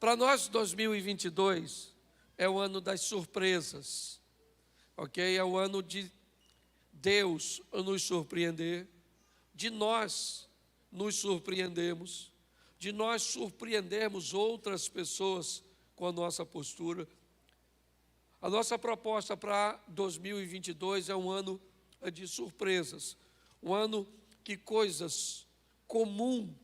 Para nós, 2022 é o ano das surpresas, ok? É o ano de Deus nos surpreender, de nós nos surpreendemos, de nós surpreendermos outras pessoas com a nossa postura. A nossa proposta para 2022 é um ano de surpresas, um ano que coisas comuns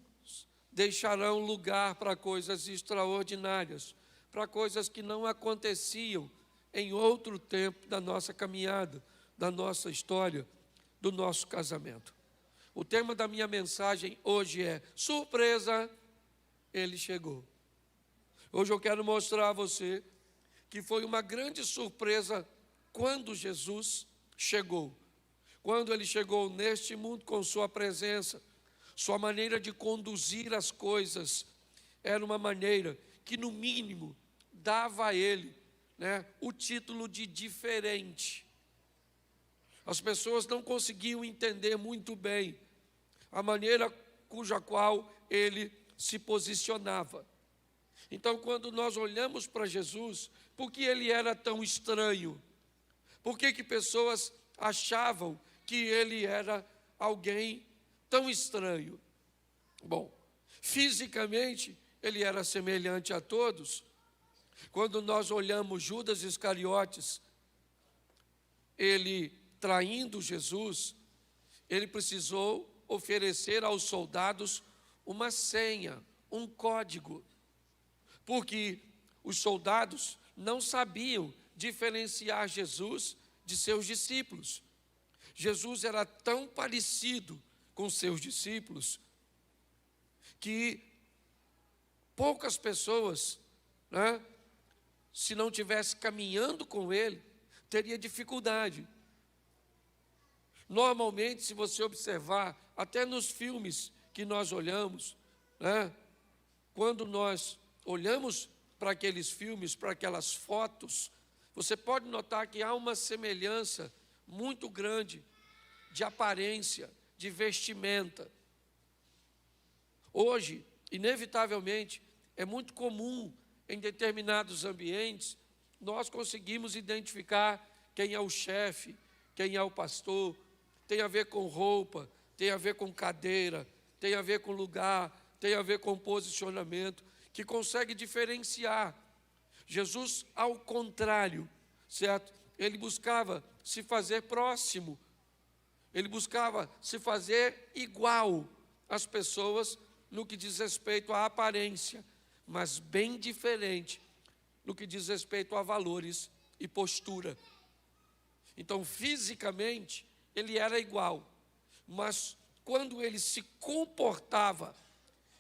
deixarão lugar para coisas extraordinárias, para coisas que não aconteciam em outro tempo da nossa caminhada, da nossa história, do nosso casamento. O tema da minha mensagem hoje é surpresa, ele chegou. Hoje eu quero mostrar a você que foi uma grande surpresa quando Jesus chegou. Quando ele chegou neste mundo com sua presença, sua maneira de conduzir as coisas era uma maneira que, no mínimo, dava a ele, o título de diferente. As pessoas não conseguiam entender muito bem a maneira cuja qual ele se posicionava. Então, quando nós olhamos para Jesus, por que ele era tão estranho? Por que pessoas achavam que ele era alguém tão estranho? Bom, fisicamente, ele era semelhante a todos. Quando nós olhamos Judas Iscariotes, ele traindo Jesus, ele precisou oferecer aos soldados uma senha, um código, porque os soldados não sabiam diferenciar Jesus de seus discípulos. Jesus era tão parecido com seus discípulos que poucas pessoas, se não tivesse caminhando com ele, teria dificuldade. Normalmente, se você observar, até nos filmes que nós olhamos, quando nós olhamos para aqueles filmes, para aquelas fotos, você pode notar que há uma semelhança muito grande de aparência, de vestimenta. Hoje, inevitavelmente, é muito comum em determinados ambientes, nós conseguimos identificar quem é o chefe, quem é o pastor. Tem a ver com roupa, tem a ver com cadeira, tem a ver com lugar, tem a ver com posicionamento, que consegue diferenciar. Jesus, ao contrário, certo? Ele buscava se fazer próximo, ele buscava se fazer igual às pessoas no que diz respeito à aparência, mas bem diferente no que diz respeito a valores e postura. Então, fisicamente, ele era igual, mas quando ele se comportava,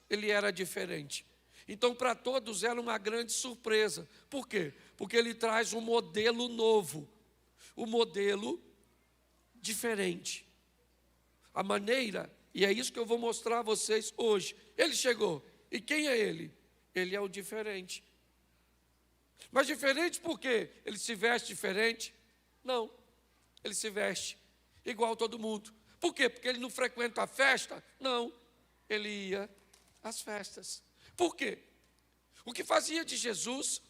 ele era diferente. Então, para todos era uma grande surpresa. Por quê? Porque ele traz um modelo novo, um modelo diferente. A maneira, e é isso que eu vou mostrar a vocês hoje. Ele chegou, e quem é ele? Ele é o diferente. Mas diferente por quê? Ele se veste diferente? Não, ele se veste igual todo mundo. Por quê? Porque ele não frequenta a festa? Não, ele ia às festas. Por quê? O que fazia de Jesus,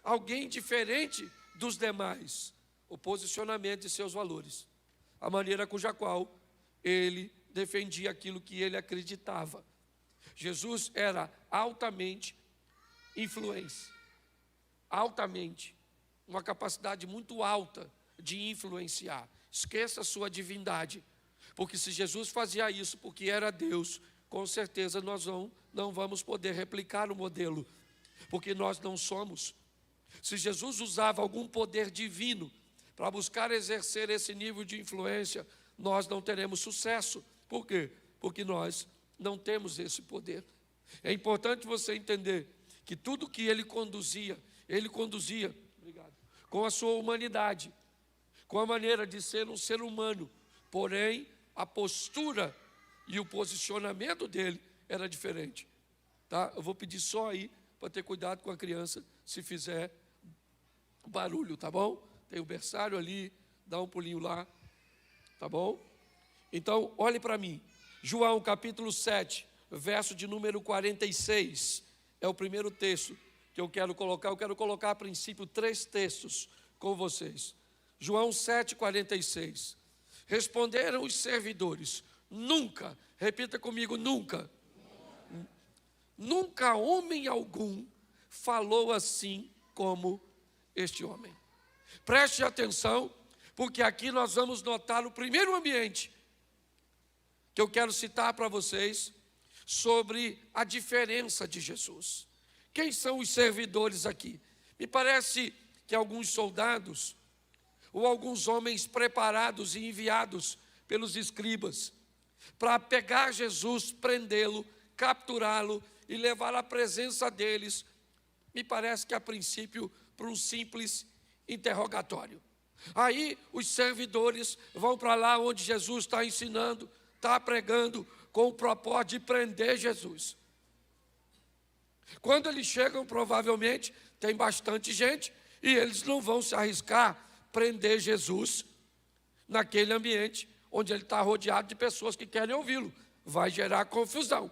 alguém diferente dos demais? O posicionamento de seus valores, a maneira cuja qual ele defendia aquilo que ele acreditava. Jesus era altamente influente, uma capacidade muito alta de influenciar. Esqueça a sua divindade, porque se Jesus fazia isso porque era Deus, com certeza nós não vamos poder replicar o modelo, porque nós não somos. Se Jesus usava algum poder divino para buscar exercer esse nível de influência, nós não teremos sucesso. Por quê? Porque nós não temos esse poder. É importante você entender que tudo que ele conduzia com a sua humanidade, com a maneira de ser um ser humano, porém a postura e o posicionamento dele era diferente. Tá? Eu vou pedir só aí para ter cuidado com a criança se fizer barulho, tá bom? Tem o berçário ali, dá um pulinho lá, tá bom? Então, olhe para mim. João capítulo 7, verso de número 46. é o primeiro texto que eu quero colocar. Eu quero colocar a princípio 3 textos com vocês. João 7,46. Responderam os servidores: nunca, repita comigo, nunca. Nunca homem algum falou assim como este homem. Preste atenção, porque aqui nós vamos notar o primeiro ambiente que eu quero citar para vocês sobre a diferença de Jesus. Quem são os servidores aqui? Me parece que alguns soldados ou alguns homens preparados e enviados pelos escribas para pegar Jesus, prendê-lo, capturá-lo e levar à presença deles, me parece que a princípio para um simples interrogatório. Aí os servidores vão para lá onde Jesus está ensinando, está pregando, com o propósito de prender Jesus. Quando eles chegam, provavelmente tem bastante gente e eles não vão se arriscar prender Jesus naquele ambiente onde ele está rodeado de pessoas que querem ouvi-lo. Vai gerar confusão.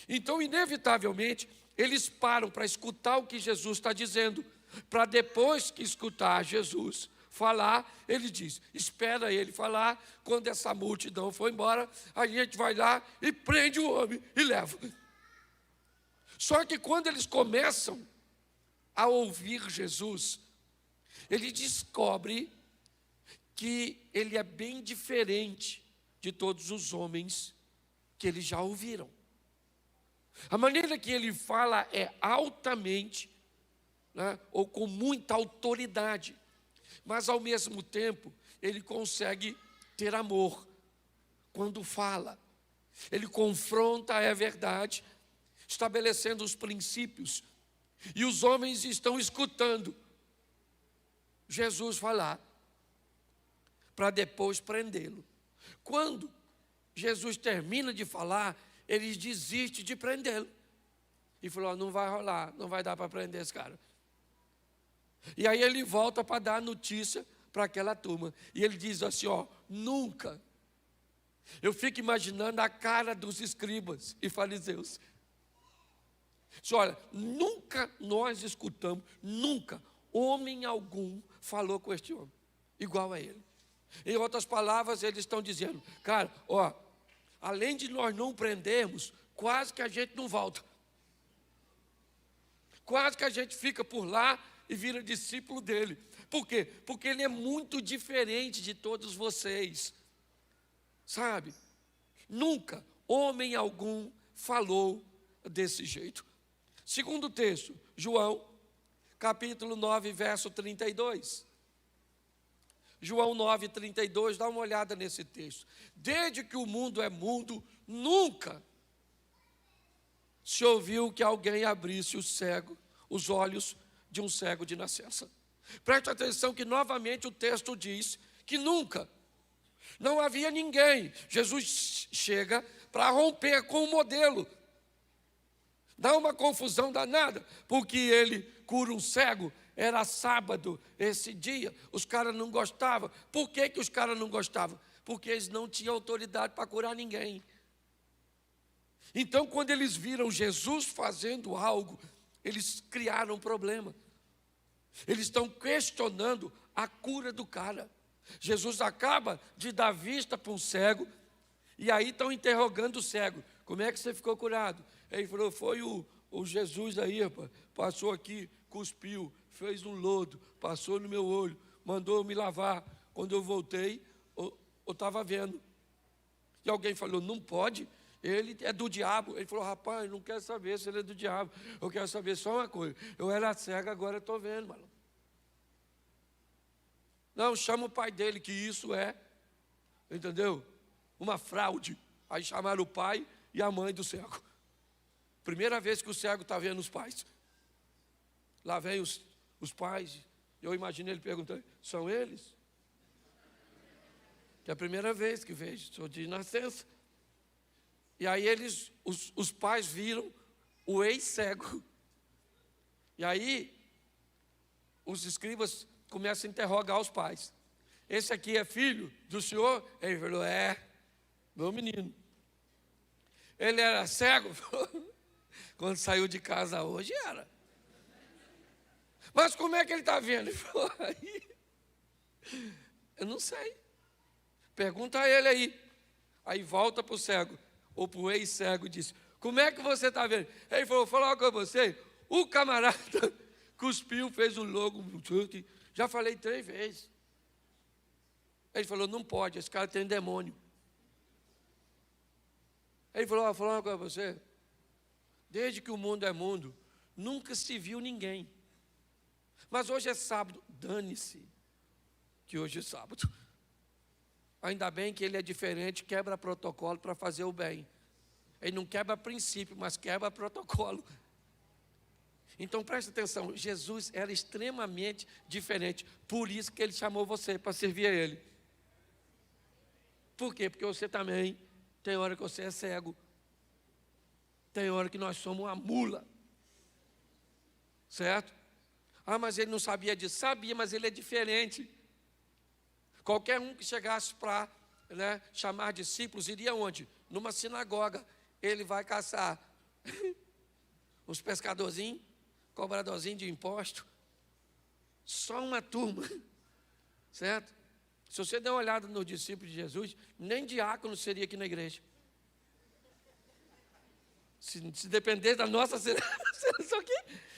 Então, inevitavelmente, eles param para escutar o que Jesus está dizendo, para depois que escutar Jesus falar, ele diz: espera ele falar, quando essa multidão for embora, a gente vai lá e prende o homem e leva. Só que quando eles começam a ouvir Jesus, ele descobre que ele é bem diferente de todos os homens que eles já ouviram. A maneira que ele fala é altamente, ou com muita autoridade, mas ao mesmo tempo ele consegue ter amor quando fala. Ele confronta a verdade, estabelecendo os princípios, e os homens estão escutando Jesus falar, para depois prendê-lo. Quando Jesus termina de falar, eles desistem de prendê-lo. E falou: não vai rolar, não vai dar para prender esse cara. E aí ele volta para dar notícia para aquela turma. E ele diz assim: nunca. Eu fico imaginando a cara dos escribas e fariseus. Diz: olha, nunca nós escutamos, nunca homem algum falou com este homem igual a ele. Em outras palavras, eles estão dizendo: cara, além de nós não prendermos, quase que a gente não volta. Quase que a gente fica por lá e vira discípulo dele. Por quê? Porque ele é muito diferente de todos vocês. Sabe? Nunca homem algum falou desse jeito. Segundo texto, João, capítulo 9, verso 32. João 9, 32, dá uma olhada nesse texto. Desde que o mundo é mundo, nunca se ouviu que alguém abrisse os olhos de um cego de nascença. Preste atenção que novamente o texto diz que nunca, não havia ninguém. Jesus chega para romper com o modelo. Dá uma confusão danada, porque ele cura um cego. Era sábado esse dia, os caras não gostavam. Por que os caras não gostavam? Porque eles não tinham autoridade para curar ninguém. Então, quando eles viram Jesus fazendo algo, eles criaram um problema. Eles estão questionando a cura do cara. Jesus acaba de dar vista para um cego, e aí estão interrogando o cego: como é que você ficou curado? Ele falou: foi o Jesus aí, rapaz, passou aqui, cuspiu, fez um lodo, passou no meu olho, mandou eu me lavar. Quando eu voltei, eu estava vendo. E alguém falou: não pode, ele é do diabo. Ele falou: rapaz, não quero saber se ele é do diabo, eu quero saber só uma coisa: eu era cego, agora estou vendo, mano. Não, chama o pai dele, que isso é, entendeu? Uma fraude. Aí chamaram o pai e a mãe do cego. Primeira vez que o cego está vendo os pais. Lá vem os pais. Eu imagino ele perguntando: são eles? Que é a primeira vez que vejo, sou de nascença. E aí os pais viram o ex-cego. E aí os escribas começam a interrogar os pais: esse aqui é filho do senhor? Ele falou: é, meu menino. Ele era cego? Quando saiu de casa hoje, era. Mas como é que ele está vendo? Ele falou, aí, eu não sei. Pergunta a ele aí. Aí volta para o cego, ou para o ex-cego e disse, como é que você está vendo? Ele falou, vou falar com você, o camarada cuspiu, fez um logo, já falei 3 vezes. Ele falou, não pode, esse cara tem demônio. Ele falou, vou falar uma coisa para você, desde que o mundo é mundo, nunca se viu ninguém. Mas hoje é sábado, dane-se que hoje é sábado. Ainda bem que ele é diferente, quebra protocolo para fazer o bem. Ele não quebra princípio, mas quebra protocolo. Então preste atenção, Jesus era extremamente diferente. Por isso que ele chamou você para servir a ele. Por quê? Porque você também, tem hora que você é cego. Tem hora que nós somos uma mula. Certo? Ah, mas ele não sabia disso. Sabia, mas ele é diferente. Qualquer um que chegasse para chamar discípulos, iria onde? Numa sinagoga. Ele vai caçar uns pescadorzinhos, cobradorzinhos de imposto. Só uma turma. Certo? Se você der uma olhada nos discípulos de Jesus, nem diácono seria aqui na igreja. Se depender da nossa seleção aqui,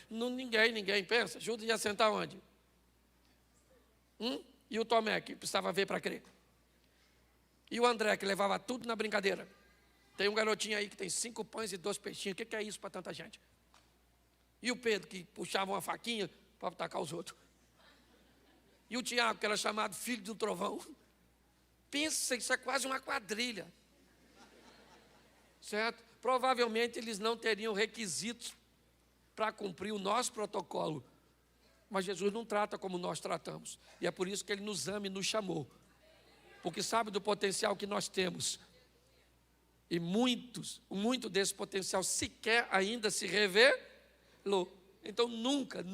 ninguém pensa. Judas ia sentar onde? E o Tomé, que precisava ver para crer. E o André, que levava tudo na brincadeira. Tem um garotinho aí que tem 5 pães e 2 peixinhos. O que é isso para tanta gente? E o Pedro, que puxava uma faquinha para atacar os outros. E o Tiago, que era chamado filho do trovão. Pensa, isso é quase uma quadrilha. Certo? Provavelmente eles não teriam requisitos para cumprir o nosso protocolo. Mas Jesus não trata como nós tratamos. E é por isso que Ele nos ama e nos chamou. Porque sabe do potencial que nós temos. E muito desse potencial sequer ainda se revelou. Então nunca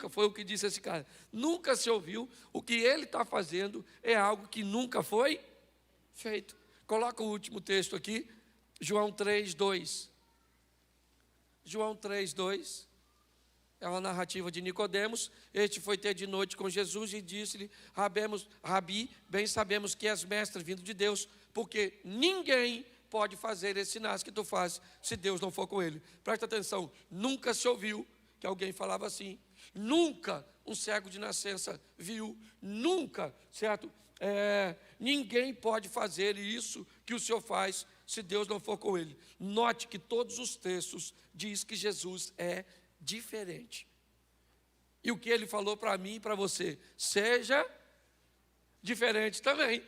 foi o que disse esse cara. Nunca se ouviu. O que ele está fazendo é algo que nunca foi feito. Coloca o último texto aqui. João 3:2. João 3:2. É uma narrativa de Nicodemos. Este foi ter de noite com Jesus e disse-lhe, Rabi, bem sabemos que és mestre vindo de Deus, porque ninguém pode fazer esses sinais que tu fazes, se Deus não for com ele. Presta atenção, nunca se ouviu que alguém falava assim. Nunca um cego de nascença viu, nunca, certo? Ninguém pode fazer isso que o Senhor faz, se Deus não for com ele. Note que todos os textos diz que Jesus é diferente. E o que ele falou para mim e para você, seja diferente também.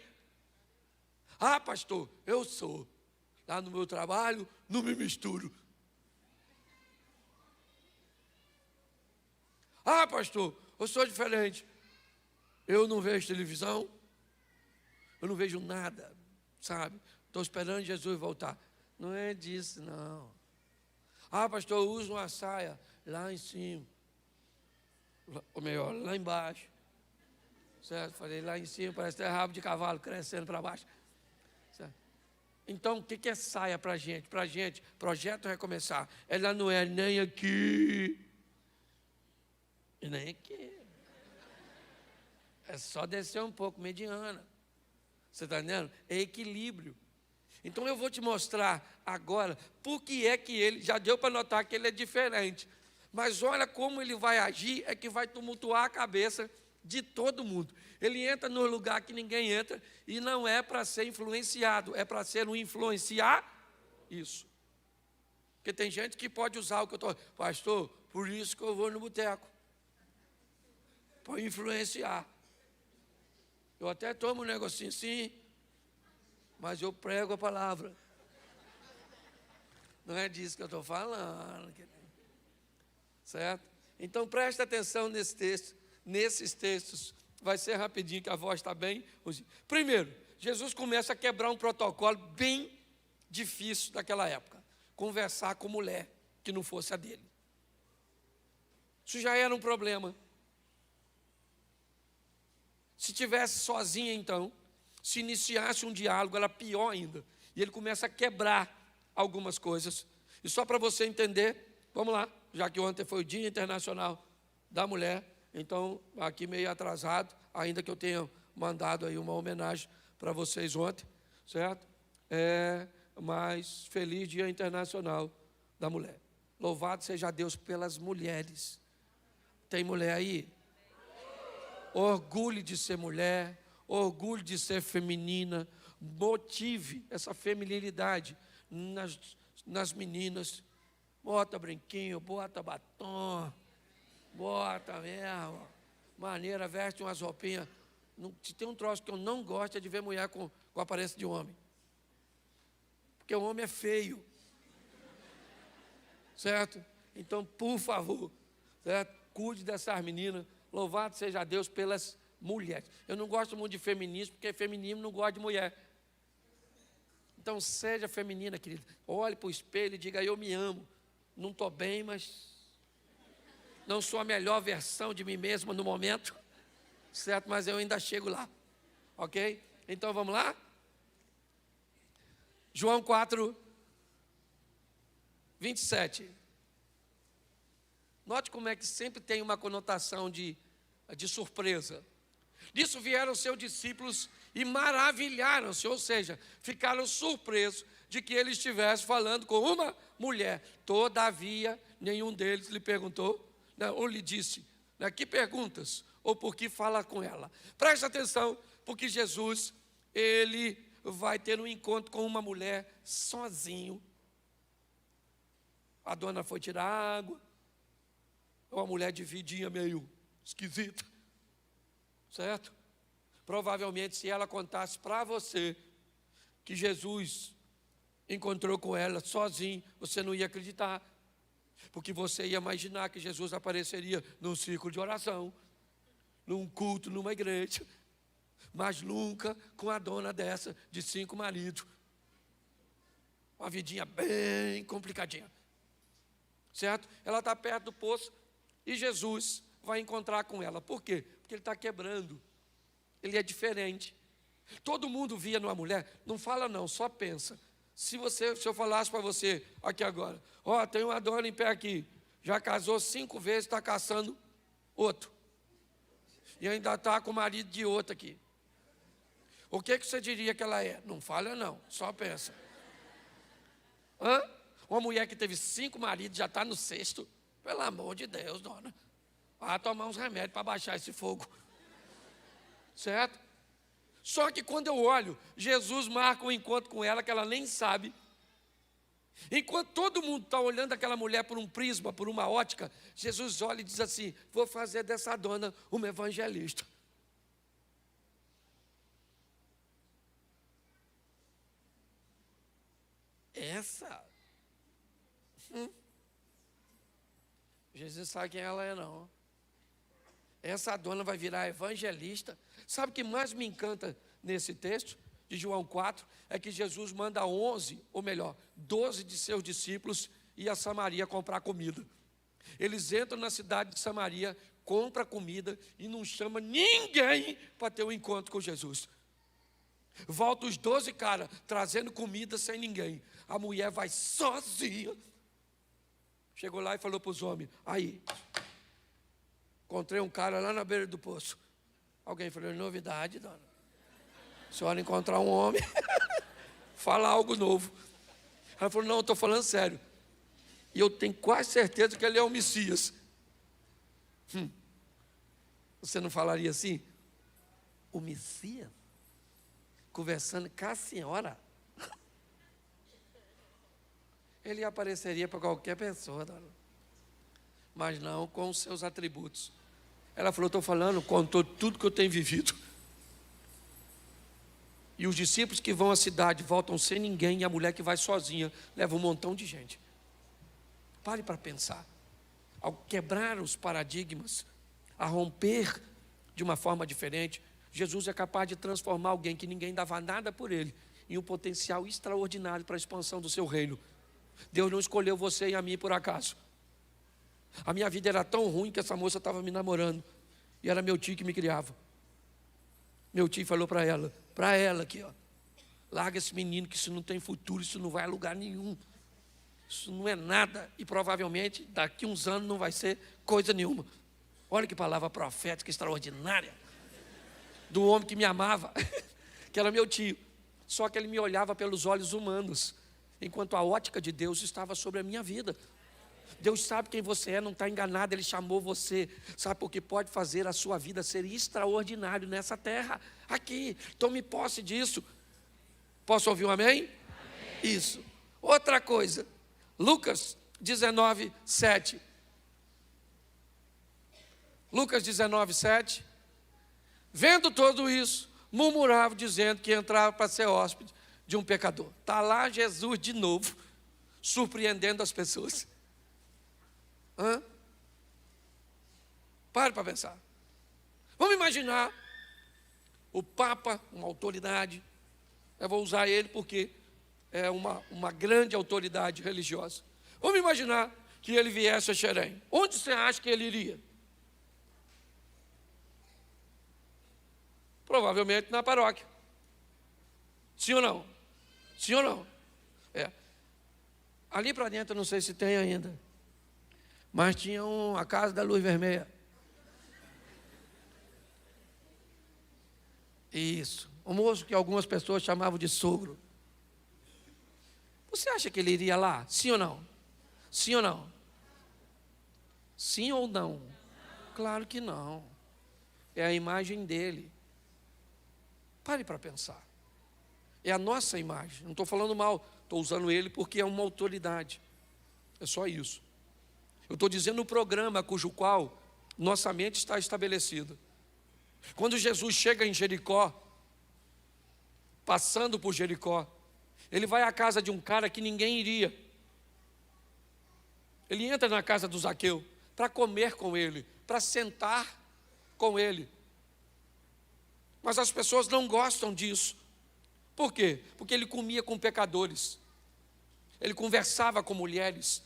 Ah, pastor, eu sou. Lá no meu trabalho, não me misturo. Ah, pastor, eu sou diferente. Eu não vejo televisão, eu não vejo nada, sabe? Estou esperando Jesus voltar. Não é disso, não. Ah, pastor, eu uso uma saia lá em cima. Ou melhor, lá embaixo. Certo? Falei, lá em cima parece ter rabo de cavalo crescendo para baixo. Certo? Então, o que é saia para a gente? Para a gente, projeto recomeçar. Ela não é nem aqui e nem aqui. É só descer um pouco, mediana. Você está entendendo? É equilíbrio. Então eu vou te mostrar agora por que é que ele, já deu para notar que ele é diferente. Mas olha como ele vai agir, é que vai tumultuar a cabeça de todo mundo. Ele entra no lugar que ninguém entra e não é para ser influenciado, é para ser um influenciar isso. Porque tem gente que pode usar o que eu estou... Pastor, por isso que eu vou no boteco. Para influenciar. Eu até tomo um negocinho assim, mas eu prego a palavra. Não é disso que eu estou falando. Certo? Então preste atenção nesse texto, nesses textos. Vai ser rapidinho que a voz está bem. Primeiro, Jesus começa a quebrar um protocolo bem difícil daquela época. Conversar com mulher que não fosse a dele. Isso já era um problema. Se tivesse sozinha então, se iniciasse um diálogo, era pior ainda. E ele começa a quebrar algumas coisas. E só para você entender, vamos lá, já que ontem foi o Dia Internacional da Mulher, então aqui meio atrasado, ainda que eu tenha mandado aí uma homenagem para vocês ontem, certo? Mas feliz Dia Internacional da Mulher. Louvado seja Deus pelas mulheres. Tem mulher aí? Orgulho de ser mulher, orgulho de ser feminina, motive essa feminilidade nas meninas. Bota brinquinho, bota batom, bota mesmo, maneira, veste umas roupinhas. Se tem um troço que eu não gosto é de ver mulher com aparência de homem. Porque o homem é feio. Certo? Então, por favor, certo? Cuide dessas meninas. Louvado seja Deus pelas mulheres. Eu não gosto muito de feminismo, porque feminismo não gosta de mulher. Então, seja feminina, querida. Olhe para o espelho e diga, eu me amo. Não estou bem, mas não sou a melhor versão de mim mesma no momento. Certo? Mas eu ainda chego lá. Ok? Então, vamos lá? João 4, 27. Note como é que sempre tem uma conotação de surpresa. Disso vieram seus discípulos e maravilharam-se, ou seja, ficaram surpresos de que ele estivesse falando com uma mulher. Todavia, nenhum deles lhe perguntou, ou lhe disse, que perguntas, ou por que fala com ela. Preste atenção, porque Jesus, ele vai ter um encontro com uma mulher sozinho. A dona foi tirar água, uma mulher de vidinha meio esquisita, certo? Provavelmente, se ela contasse para você que Jesus encontrou com ela sozinho, você não ia acreditar, porque você ia imaginar que Jesus apareceria num círculo de oração, num culto, numa igreja, mas nunca com a dona dessa de 5 maridos. Uma vidinha bem complicadinha, certo? Ela está perto do poço e Jesus vai encontrar com ela. Por quê? Porque ele está quebrando. Ele é diferente. Todo mundo via numa mulher, não fala não, só pensa. Se eu falasse para você aqui agora, tem uma dona em pé aqui, já casou 5 vezes, está caçando outro. E ainda está com o marido de outro aqui. O que você diria que ela é? Não fala não, só pensa. Uma mulher que teve 5 maridos, já está no 6º. Pelo amor de Deus, dona. Vai tomar uns remédios para baixar esse fogo. Certo? Só que quando eu olho, Jesus marca um encontro com ela que ela nem sabe. Enquanto todo mundo está olhando aquela mulher por um prisma, por uma ótica, Jesus olha e diz assim, vou fazer dessa dona uma evangelista. Essa? Jesus sabe quem ela é, não. Essa dona vai virar evangelista. Sabe o que mais me encanta nesse texto de João 4? É que Jesus manda 12 de seus discípulos ir a Samaria comprar comida. Eles entram na cidade de Samaria, compram comida e não chama ninguém para ter um encontro com Jesus. Volta os 12 caras trazendo comida sem ninguém. A mulher vai sozinha. Chegou lá e falou para os homens, aí, encontrei um cara lá na beira do poço. Alguém falou, novidade, dona. A senhora encontrar um homem, fala algo novo. Ela falou, não, eu estou falando sério. E eu tenho quase certeza que ele é o Messias. Você não falaria assim? O Messias? Conversando com a senhora? Ele apareceria para qualquer pessoa, dona. Mas não com os seus atributos. Ela falou, estou falando, contou tudo que eu tenho vivido. E os discípulos que vão à cidade voltam sem ninguém, e a mulher que vai sozinha leva um montão de gente. Pare para pensar. Ao quebrar os paradigmas, a romper de uma forma diferente, Jesus é capaz de transformar alguém que ninguém dava nada por ele em um potencial extraordinário para a expansão do seu reino. Deus não escolheu você e a mim por acaso. A minha vida era tão ruim que essa moça estava me namorando. E era meu tio que me criava. Meu tio falou para ela aqui, larga esse menino que isso não tem futuro, isso não vai a lugar nenhum. isso não é nada, e provavelmente daqui uns anos não vai ser coisa nenhuma. Olha que palavra profética extraordinária, do homem que me amava, que era meu tio. Só que ele me olhava pelos olhos humanos, enquanto a ótica de Deus estava sobre a minha vida. Deus sabe quem você é, não está enganado, Ele chamou você, sabe, porque pode fazer a sua vida ser extraordinário nessa terra, aqui. Tome posse disso. Posso ouvir um amém? Amém. Isso. Outra coisa, Lucas 19, 7. Lucas 19, 7. Vendo tudo isso, murmurava, dizendo que entrava para ser hóspede de um pecador. Está lá Jesus de novo, surpreendendo as pessoas. Pare para pensar. Vamos imaginar o Papa, uma autoridade. Eu vou usar ele porque é uma grande autoridade religiosa. Vamos imaginar que ele viesse a Xerém. Onde você acha que ele iria? Provavelmente na paróquia. Sim ou não? Sim ou não? Ali para dentro, não sei se tem ainda, mas tinha a Casa da Luz Vermelha. Isso. O moço que algumas pessoas chamavam de sogro. Você acha que ele iria lá? Sim ou não? Sim ou não? Sim ou não? Claro que não. É a imagem dele. Pare para pensar. É a nossa imagem. Não estou falando mal. Estou usando ele porque é uma autoridade. É só isso. Eu estou dizendo o programa cujo qual nossa mente está estabelecida. Quando Jesus chega em Jericó, passando por Jericó, ele vai à casa de um cara que ninguém iria. Ele entra na casa do Zaqueu para comer com ele, para sentar com ele. Mas as pessoas não gostam disso. Por quê? Porque ele comia com pecadores. Ele conversava com mulheres.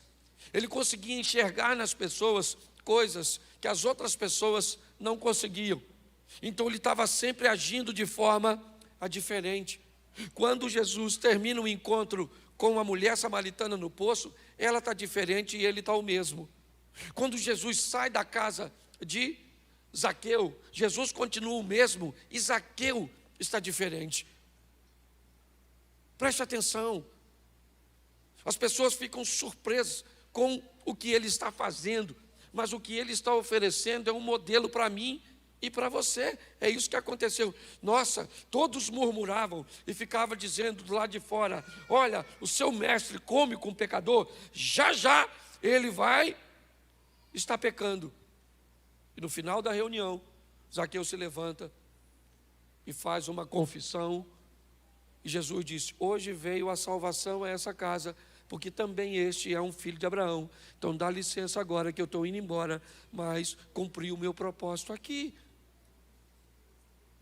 Ele conseguia enxergar nas pessoas coisas que as outras pessoas não conseguiam. Então ele estava sempre agindo de forma diferente. Quando Jesus termina o encontro com a mulher samaritana no poço, ela está diferente e ele está o mesmo. Quando Jesus sai da casa de Zaqueu, Jesus continua o mesmo e Zaqueu está diferente. Preste atenção. As pessoas ficam surpresas com o que ele está fazendo, mas o que ele está oferecendo é um modelo para mim e para você. É isso que aconteceu. Nossa, todos murmuravam e ficavam dizendo do lado de fora: olha, o seu mestre come com o pecador, já já ele vai estar pecando. E no final da reunião, Zaqueu se levanta e faz uma confissão. E Jesus disse: hoje veio a salvação a essa casa, porque também este é um filho de Abraão. Então dá licença agora que eu estou indo embora, mas cumpri o meu propósito aqui.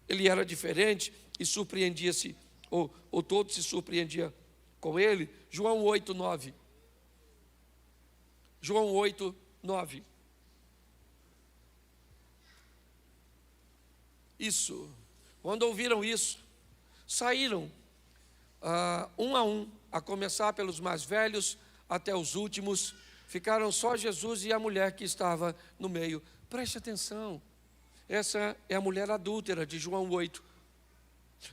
Ele era diferente e surpreendia-se, ou todos se surpreendiam com ele. João 8, 9. João 8, 9. Isso. Quando ouviram isso, saíram um a um, a começar pelos mais velhos até os últimos. Ficaram só Jesus e a mulher que estava no meio. Preste atenção. Essa é a mulher adúltera de João 8.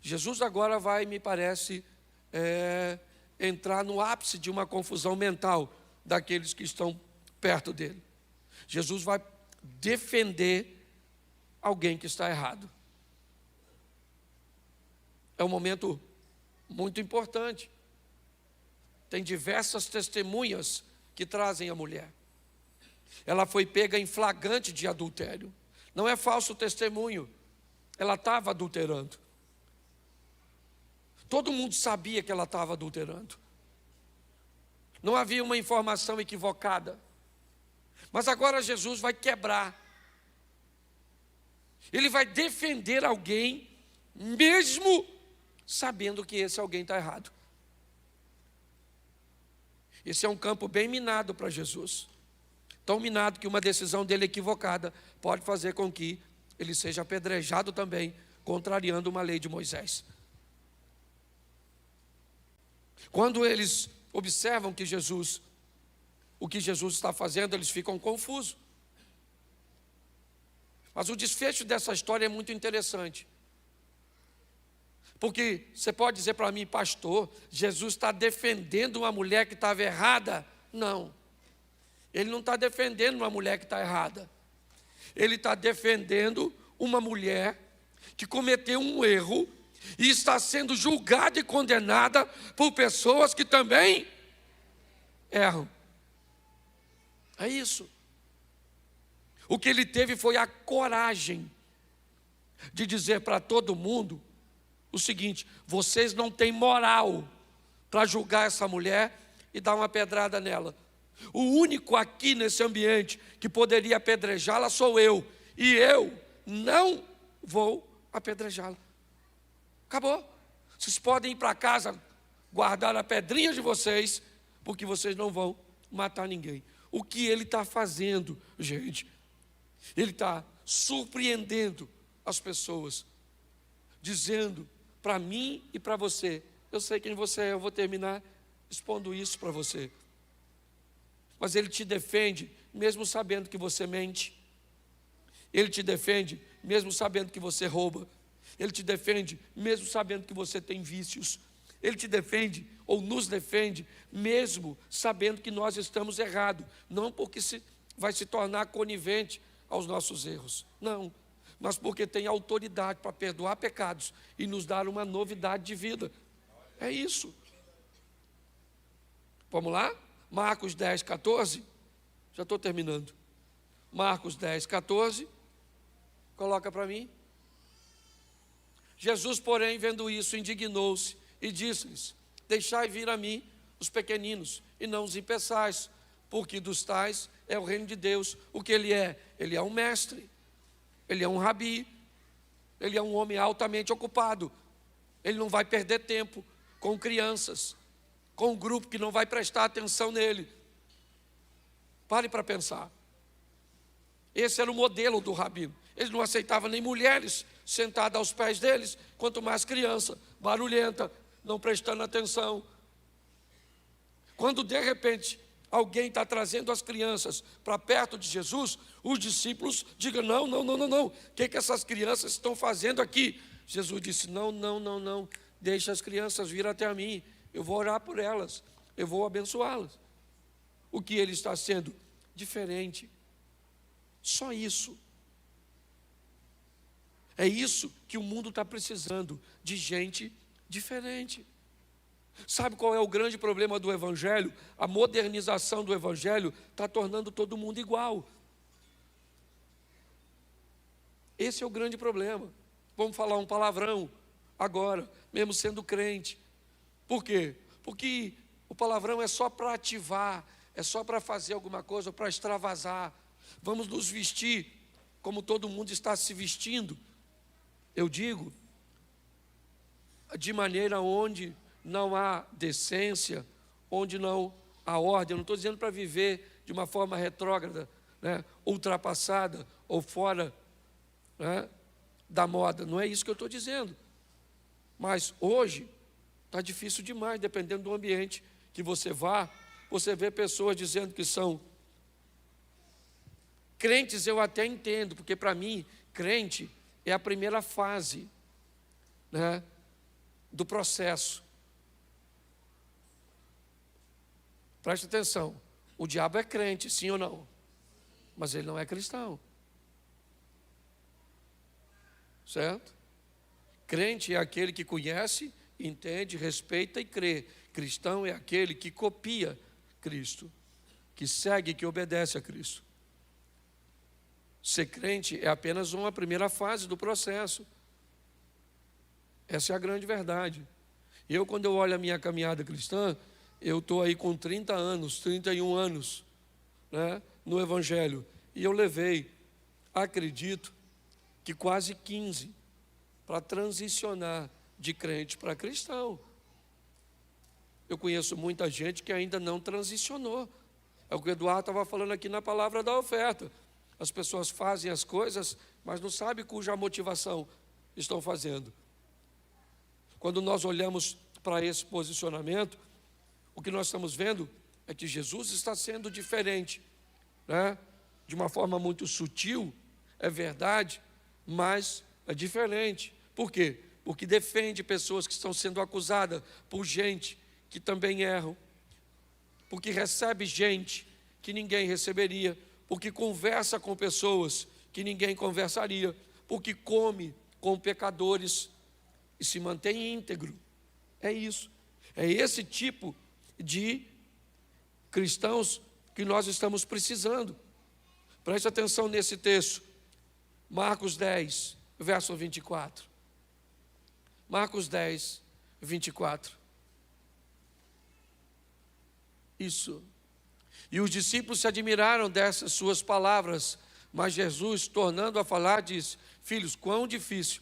Jesus agora vai, me parece, entrar no ápice de uma confusão mental daqueles que estão perto dele. Jesus vai defender alguém que está errado. É um momento muito importante. Tem diversas testemunhas que trazem a mulher. Ela foi pega em flagrante de adultério. Não é falso testemunho. Ela estava adulterando. Todo mundo sabia que ela estava adulterando. Não havia uma informação equivocada. Mas agora Jesus vai quebrar. Ele vai defender alguém, mesmo sabendo que esse alguém está errado. Esse é um campo bem minado para Jesus. Tão minado que uma decisão dele equivocada pode fazer com que ele seja apedrejado também, contrariando uma lei de Moisés. Quando eles observam que Jesus o que Jesus está fazendo, eles ficam confusos. Mas o desfecho dessa história é muito interessante. Porque você pode dizer para mim, pastor, Jesus está defendendo uma mulher que estava errada? Não. Ele não está defendendo uma mulher que está errada. Ele está defendendo uma mulher que cometeu um erro e está sendo julgada e condenada por pessoas que também erram. É isso. O que ele teve foi a coragem de dizer para todo mundo o seguinte: vocês não têm moral para julgar essa mulher e dar uma pedrada nela. O único aqui nesse ambiente que poderia apedrejá-la sou eu, e eu não vou apedrejá-la. Acabou. Vocês podem ir para casa guardar a pedrinha de vocês, porque vocês não vão matar ninguém. O que ele está fazendo, gente? Ele está surpreendendo as pessoas, dizendo para mim e para você: eu sei quem você é, eu vou terminar expondo isso para você. Mas ele te defende mesmo sabendo que você mente. Ele te defende mesmo sabendo que você rouba. Ele te defende mesmo sabendo que você tem vícios. Ele te defende ou nos defende mesmo sabendo que nós estamos errados. Não porque vai se tornar conivente aos nossos erros. Não. Mas porque tem autoridade para perdoar pecados e nos dar uma novidade de vida. É isso. Vamos lá? Marcos 10, 14. Já estou terminando. Marcos 10, 14. Coloca para mim. Jesus, porém, vendo isso, indignou-se e disse-lhes: deixai vir a mim os pequeninos, e não os impeçais, porque dos tais é o reino de Deus. O que ele é? Ele é um mestre, ele é um rabi, ele é um homem altamente ocupado. Ele não vai perder tempo com crianças, com um grupo que não vai prestar atenção nele. Pare para pensar. Esse era o modelo do rabino. Ele não aceitava nem mulheres sentadas aos pés deles, quanto mais criança, barulhenta, não prestando atenção. Quando de repente alguém está trazendo as crianças para perto de Jesus, os discípulos digam: não. O que essas crianças estão fazendo aqui? Jesus disse: não, deixa as crianças vir até a mim, eu vou orar por elas, eu vou abençoá-las. O que ele está sendo? Diferente. Só isso. É isso que o mundo está precisando, de gente diferente. Sabe qual é o grande problema do Evangelho? A modernização do Evangelho está tornando todo mundo igual. Esse é o grande problema. Vamos falar um palavrão agora, mesmo sendo crente. Por quê? Porque o palavrão é só para ativar, é só para fazer alguma coisa, para extravasar. Vamos nos vestir como todo mundo está se vestindo. Eu digo, de maneira onde não há decência, onde não há ordem. Eu não estou dizendo para viver de uma forma retrógrada, né, ultrapassada ou fora, né, da moda. Não é isso que eu estou dizendo. Mas hoje está difícil demais, dependendo do ambiente que você vá. Você vê pessoas dizendo que são crentes. Eu até entendo, porque para mim, crente é a primeira fase, né, do processo. Preste atenção, o diabo é crente, sim ou não? Mas ele não é cristão. Certo? Crente é aquele que conhece, entende, respeita e crê. Cristão é aquele que copia Cristo, que segue, que obedece a Cristo. Ser crente é apenas uma primeira fase do processo. Essa é a grande verdade. Quando eu olho a minha caminhada cristã, eu estou aí com 30 anos, 31 anos, né, no Evangelho. E eu levei, acredito, que quase 15 para transicionar de crente para cristão. Eu conheço muita gente que ainda não transicionou. É o que o Eduardo estava falando aqui na palavra da oferta. As pessoas fazem as coisas, mas não sabem cuja motivação estão fazendo. Quando nós olhamos para esse posicionamento, o que nós estamos vendo é que Jesus está sendo diferente, né? De uma forma muito sutil, é verdade, mas é diferente. Por quê? Porque defende pessoas que estão sendo acusadas por gente que também erram, porque recebe gente que ninguém receberia, porque conversa com pessoas que ninguém conversaria, porque come com pecadores e se mantém íntegro. É isso. É esse tipo de cristãos que nós estamos precisando. Preste atenção nesse texto. Marcos 10, verso 24. Marcos 10, 24. Isso. E os discípulos se admiraram dessas suas palavras, mas Jesus, tornando a falar, diz: filhos, quão difícil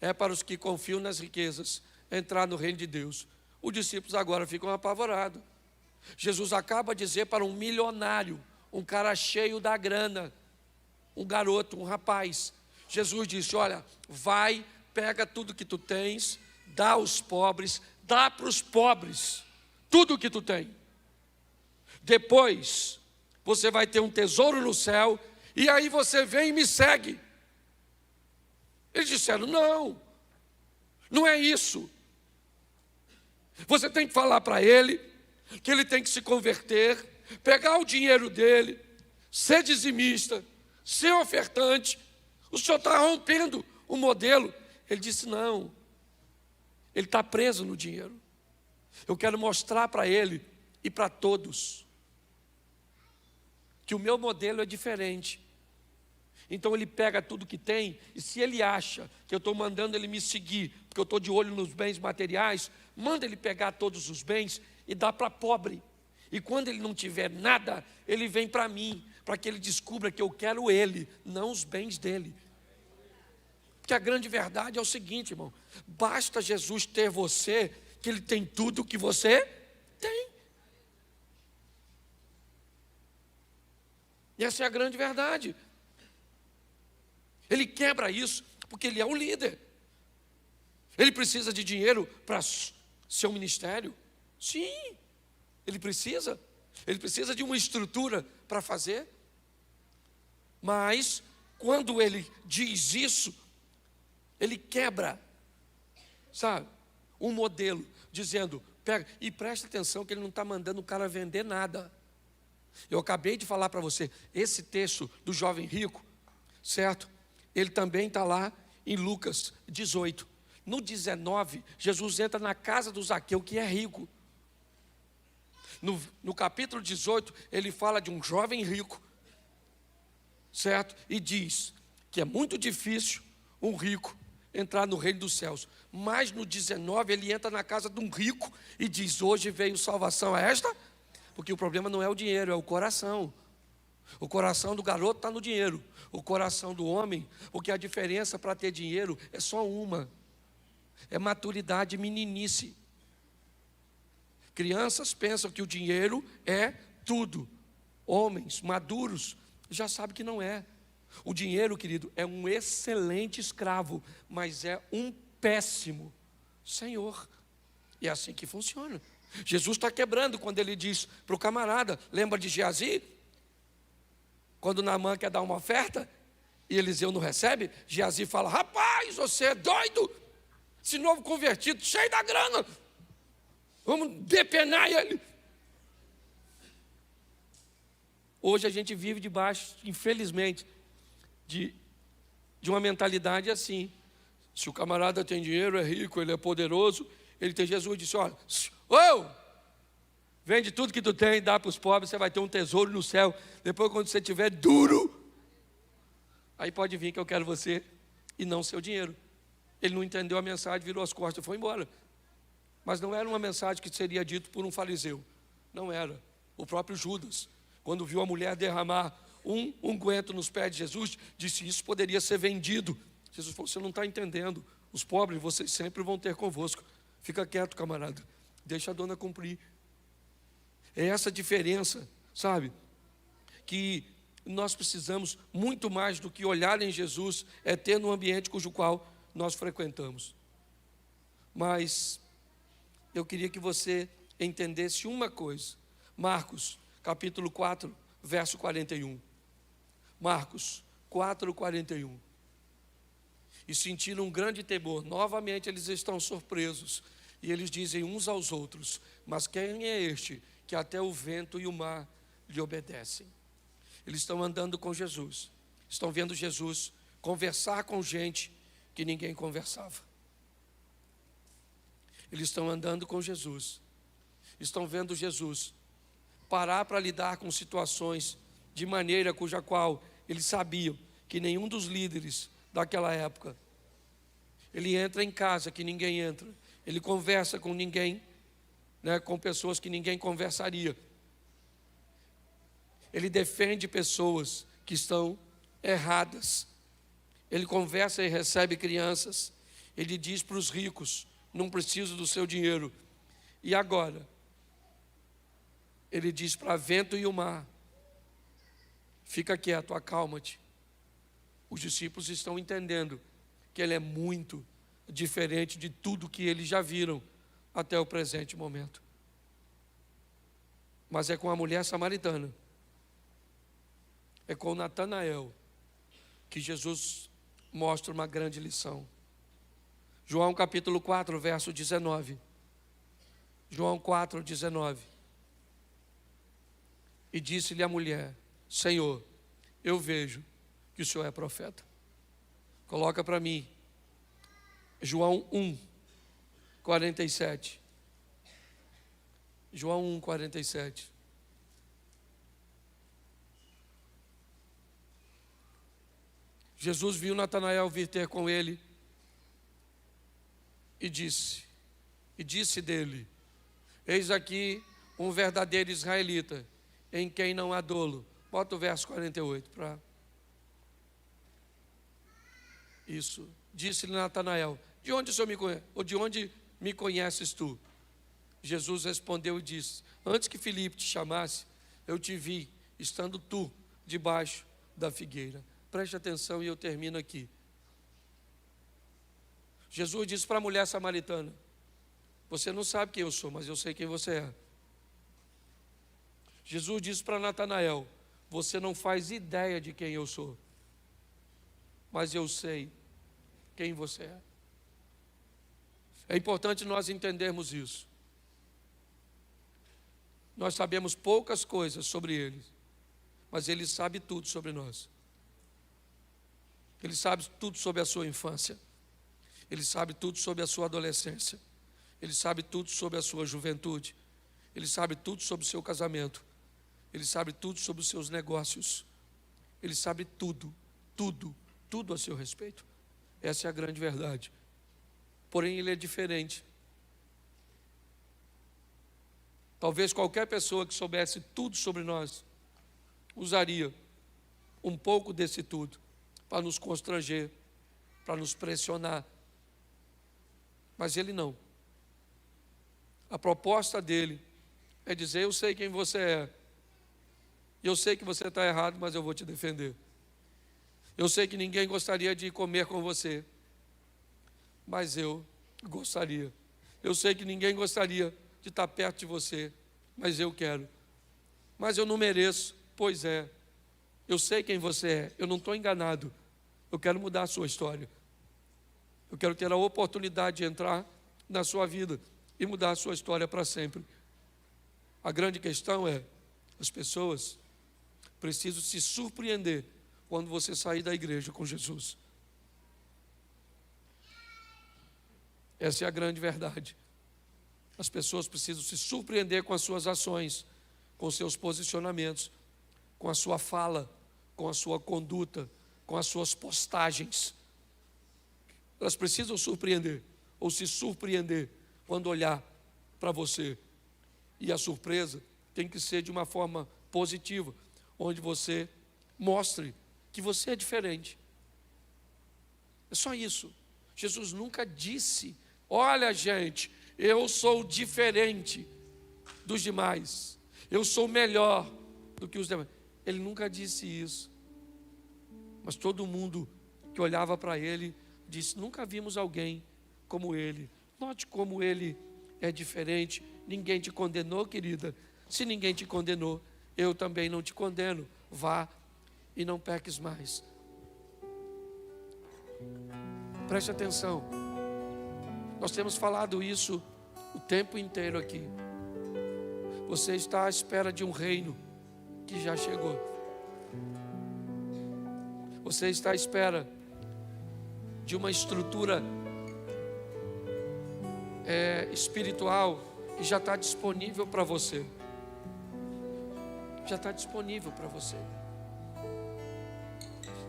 é para os que confiam nas riquezas entrar no reino de Deus. Os discípulos agora ficam apavorados. Jesus acaba de dizer para um milionário, um cara cheio da grana, um garoto, um rapaz. Jesus disse: olha, vai, pega tudo que tu tens, dá aos pobres, dá para os pobres tudo que tu tem. Depois você vai ter um tesouro no céu, e aí você vem e me segue. Eles disseram: não, não é isso. Você tem que falar para ele que ele tem que se converter, pegar o dinheiro dele, ser dizimista, ser ofertante. O senhor está rompendo o modelo. Ele disse: não, ele está preso no dinheiro. Eu quero mostrar para ele e para todos que o meu modelo é diferente. Então ele pega tudo que tem, e se ele acha que eu estou mandando ele me seguir, porque eu estou de olho nos bens materiais, manda ele pegar todos os bens e dá para pobre. E quando ele não tiver nada, ele vem para mim, para que ele descubra que eu quero ele, não os bens dele. Porque a grande verdade é o seguinte, irmão: basta Jesus ter você, que ele tem tudo que você tem. E essa é a grande verdade. Ele quebra isso porque ele é o líder. Ele precisa de dinheiro para seu ministério? Sim, ele precisa. Ele precisa de uma estrutura para fazer. Mas, quando ele diz isso, ele quebra, sabe, um modelo, dizendo: pega, e presta atenção que ele não está mandando o cara vender nada. Eu acabei de falar para você, esse texto do jovem rico, certo? Ele também está lá em Lucas 18. No 19, Jesus entra na casa do Zaqueu, que é rico. No capítulo 18, ele fala de um jovem rico, certo? E diz que é muito difícil um rico entrar no reino dos céus. Mas no 19, ele entra na casa de um rico e diz: hoje veio salvação a esta, porque o problema não é o dinheiro, é o coração. O coração do garoto está no dinheiro, o coração do homem, porque a diferença para ter dinheiro é só uma: é maturidade, meninice. Crianças pensam que o dinheiro é tudo. Homens maduros já sabem que não é. O dinheiro, querido, é um excelente escravo, mas é um péssimo senhor. E é assim que funciona. Jesus está quebrando quando ele diz para o camarada: lembra de Geazi? Quando Naamã quer dar uma oferta e Eliseu não recebe, Geazi fala: rapaz, você é doido? Esse novo convertido, cheio da grana, vamos depenar ele. Hoje a gente vive debaixo, infelizmente, de uma mentalidade assim. Se o camarada tem dinheiro, é rico, ele é poderoso, ele tem. Jesus disse: olha, vende tudo que tu tem, dá para os pobres, você vai ter um tesouro no céu. Depois, quando você tiver duro, aí pode vir que eu quero você e não seu dinheiro. Ele não entendeu a mensagem, virou as costas e foi embora. Mas não era uma mensagem que seria dito por um fariseu. Não era. O próprio Judas, quando viu a mulher derramar um unguento nos pés de Jesus, disse: isso poderia ser vendido. Jesus falou: você não está entendendo. Os pobres vocês sempre vão ter convosco. Fica quieto, camarada. Deixa a dona cumprir. É essa diferença, sabe, que nós precisamos muito mais do que olhar em Jesus, é ter no ambiente cujo qual nós frequentamos. Mas eu queria que você entendesse uma coisa: Marcos, capítulo 4, verso 41. Marcos 4, 41. E sentiram um grande temor. Novamente eles estão surpresos. E eles dizem uns aos outros: mas quem é este que até o vento e o mar lhe obedecem? Eles estão andando com Jesus. Estão vendo Jesus conversar com gente que ninguém conversava. Eles estão andando com Jesus. Estão vendo Jesus parar para lidar com situações de maneira cuja qual eles sabiam que nenhum dos líderes daquela época, ele entra em casa que ninguém entra, ele conversa com ninguém, com pessoas que ninguém conversaria. Ele defende pessoas que estão erradas. Ele conversa e recebe crianças. Ele diz para os ricos: não preciso do seu dinheiro. E agora, ele diz para vento e o mar: fica quieto, acalma-te. Os discípulos estão entendendo que ele é muito diferente de tudo que eles já viram até o presente momento. Mas é com a mulher samaritana, é com Natanael, que Jesus mostra uma grande lição. João capítulo 4, verso 19. João 4, 19. E disse-lhe a mulher: Senhor, eu vejo que o Senhor é profeta. Coloca para mim João 1, 47. João 1, 47. Jesus viu Natanael vir ter com ele e disse dele: eis aqui um verdadeiro israelita, em quem não há dolo. Bota o verso 48 para... Isso. Disse-lhe Natanael: de onde o Senhor me conhece? Ou de onde me conheces tu? Jesus respondeu e disse: antes que Filipe te chamasse, eu te vi, estando tu debaixo da figueira. Preste atenção e eu termino aqui. Jesus disse para a mulher samaritana: você não sabe quem eu sou, mas eu sei quem você é. Jesus disse para Natanael: você não faz ideia de quem eu sou, mas eu sei quem você é. É importante nós entendermos isso. Nós sabemos poucas coisas sobre ele, mas ele sabe tudo sobre nós. Ele sabe tudo sobre a sua infância. Ele sabe tudo sobre a sua adolescência. Ele sabe tudo sobre a sua juventude. Ele sabe tudo sobre o seu casamento. Ele sabe tudo sobre os seus negócios. Ele sabe tudo, tudo, tudo a seu respeito. Essa é a grande verdade. Porém, ele é diferente. Talvez qualquer pessoa que soubesse tudo sobre nós usaria um pouco desse tudo para nos constranger, para nos pressionar. Mas ele não. A proposta dele é dizer: eu sei quem você é. Eu sei que você está errado, mas eu vou te defender. Eu sei que ninguém gostaria de comer com você, mas eu gostaria. Eu sei que ninguém gostaria de estar perto de você, mas eu quero. Mas eu não mereço. Pois é, eu sei quem você é, eu não estou enganado. Eu quero mudar a sua história. Eu quero ter a oportunidade de entrar na sua vida e mudar a sua história para sempre. A grande questão é: as pessoas precisam se surpreender quando você sair da igreja com Jesus. Essa é a grande verdade. As pessoas precisam se surpreender com as suas ações, com os seus posicionamentos, com a sua fala, com a sua conduta, com as suas postagens. Elas precisam surpreender, ou se surpreender, quando olhar para você. E a surpresa tem que ser de uma forma positiva, onde você mostre que você é diferente. É só isso. Jesus nunca disse: olha, gente, eu sou diferente dos demais, eu sou melhor do que os demais. Ele nunca disse isso. Mas todo mundo que olhava para ele disse: nunca vimos alguém como ele. Note como ele é diferente. Ninguém te condenou, querida. Se ninguém te condenou, eu também não te condeno. Vá e não peques mais. Preste atenção. Nós temos falado isso o tempo inteiro aqui. Você está à espera de um reino que já chegou. Você está à espera de uma estrutura espiritual que já está disponível para você. Já está disponível para você.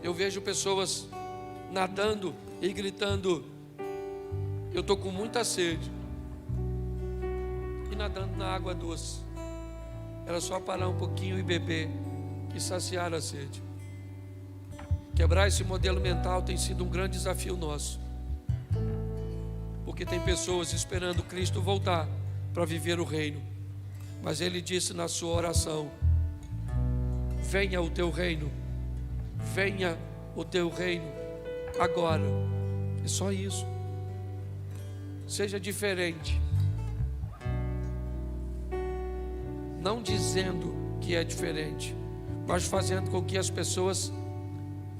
Eu vejo pessoas nadando e gritando: eu estou com muita sede. E nadando na água doce. Era só parar um pouquinho e beber e saciar a sede. Quebrar esse modelo mental tem sido um grande desafio nosso. Porque tem pessoas esperando Cristo voltar para viver o reino. Mas Ele disse na sua oração: venha o teu reino. Venha o teu reino agora. É só isso. Seja diferente. Não dizendo que é diferente, mas fazendo com que as pessoas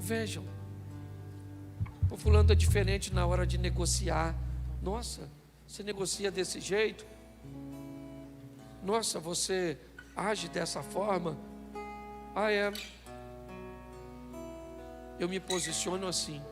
vejam. O fulano é diferente na hora de negociar. Nossa, você negocia desse jeito? Nossa, você age dessa forma? Ah, é. Eu me posiciono assim.